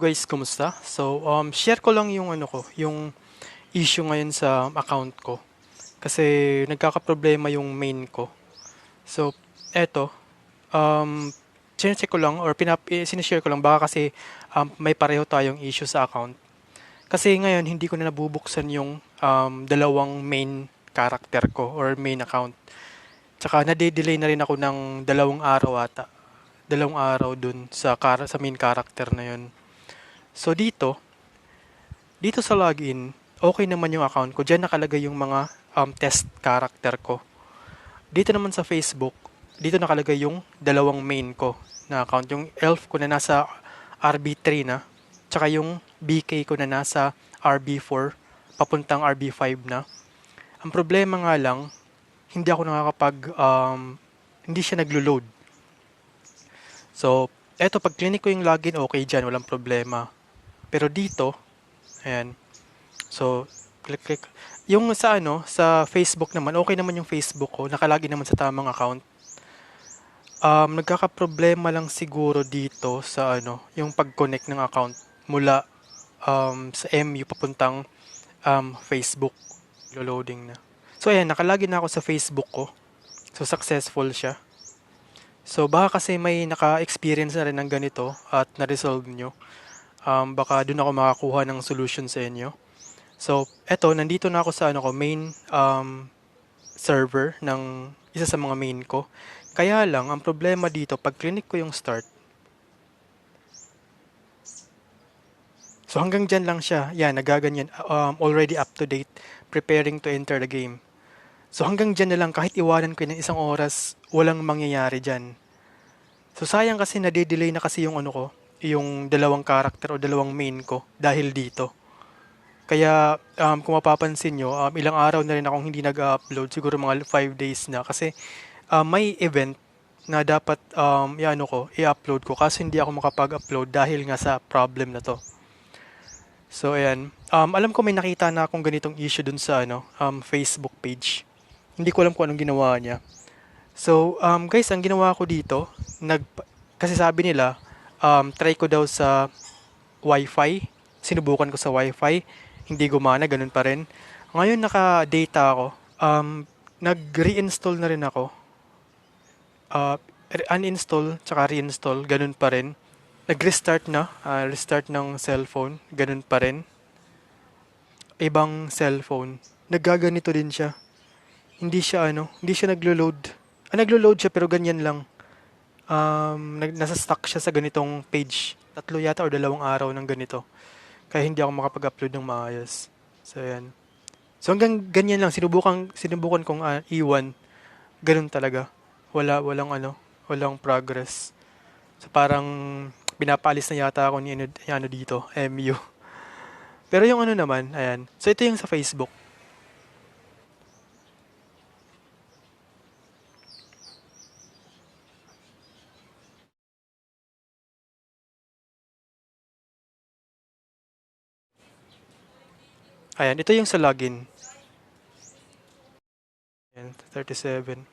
guys, kumusta? So, share ko lang yung yung issue ngayon sa account ko. Kasi nagkakaproblema yung main ko. So, eto, um, sinecheck ko lang or sinishare ko lang baka kasi may pareho tayong issue sa account. Kasi ngayon hindi ko na nabubuksan yung dalawang main character ko or main account. Tsaka nade-delay na rin ako ng 2 araw ata. 2 araw dun sa main character na yun. So dito sa login, okay naman yung account ko. Diyan nakalagay yung mga test character ko. Dito naman sa Facebook, dito nakalagay yung dalawang main ko na account. Yung elf ko na nasa RB3 na, tsaka yung BK ko na nasa RB4, papuntang RB5 na. Ang problema nga lang, hindi ako hindi siya naglo-load. So, eto pag clinic ko yung login, okay dyan, walang problema. Pero dito, ayan. So, click. Yung sa Facebook naman, okay naman yung Facebook ko. Nakalagin naman sa tamang account. Nagkakaproblema lang siguro dito sa yung pag-connect ng account mula sa MU papuntang Facebook. Loading na. So, ayan, nakalagin na ako sa Facebook ko. So, successful siya. So, baka kasi may naka-experience na rin ng ganito at na-resolve nyo. Baka doon ako makakuha ng solution sa inyo. So, eto, nandito na ako sa main server ng isa sa mga main ko. Kaya lang, ang problema dito, pag clinic ko yung start, so hanggang dyan lang siya. Yan, nagaganyan. Already up to date, preparing to enter the game. So hanggang dyan na lang, kahit iwanan ko ng 1 oras, walang mangyayari dyan. So sayang kasi nade-delay na kasi yung yung dalawang character o dalawang main ko dahil dito. Kaya kung mapapansin nyo, ilang araw na rin akong hindi nag-upload, siguro mga 5 days na kasi may event na dapat i-upload ko kasi hindi ako makapag-upload dahil nga sa problem na to. So ayan, alam ko may nakita na akong ganitong issue dun sa Facebook page. Hindi ko alam kung anong ginawa niya. So guys, ang ginawa ko dito, kasi sabi nila, try ko daw sa Wi-Fi. Sinubukan ko sa Wi-Fi, hindi gumana, ganun pa rin. Ngayon naka-data ako. Nag-reinstall na rin ako. Uninstall, tsaka reinstall, ganun pa rin. Nag-restart na, restart ng cellphone, ganun pa rin. Ibang cellphone, naggaganito din siya. Hindi siya naglo-load. Naglo-load siya pero ganyan lang. Nasa stuck siya sa ganitong page. 3 yata o 2 araw ng ganito. Kaya hindi ako makapag-upload ng maayos. So, ayan. So, hanggang ganyan lang. Sinubukan kong iwan. Ganun talaga. Walang progress. So, parang pinapaalis na yata ako ni dito, MU. Pero yung naman, ayan. So, ito yung sa Facebook. Ayan, ito yung sa login. Ayan, 37.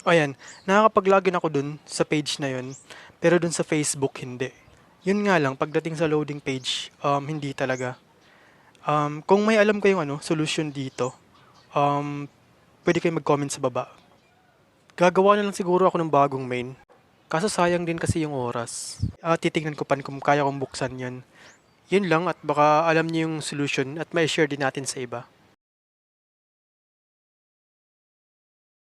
Ayan, nakakapag-login ako dun sa page na yun, pero dun sa Facebook hindi. Yun nga lang, pagdating sa loading page, hindi talaga. Kung may alam kayong solution dito, pwede kayong mag-comment sa baba. Gagawa na lang siguro ako ng bagong main. Kaso sayang din kasi yung oras. Titignan ko pa kung kaya kong buksan yan. Yun lang at baka alam niyo yung solution at may share din natin sa iba.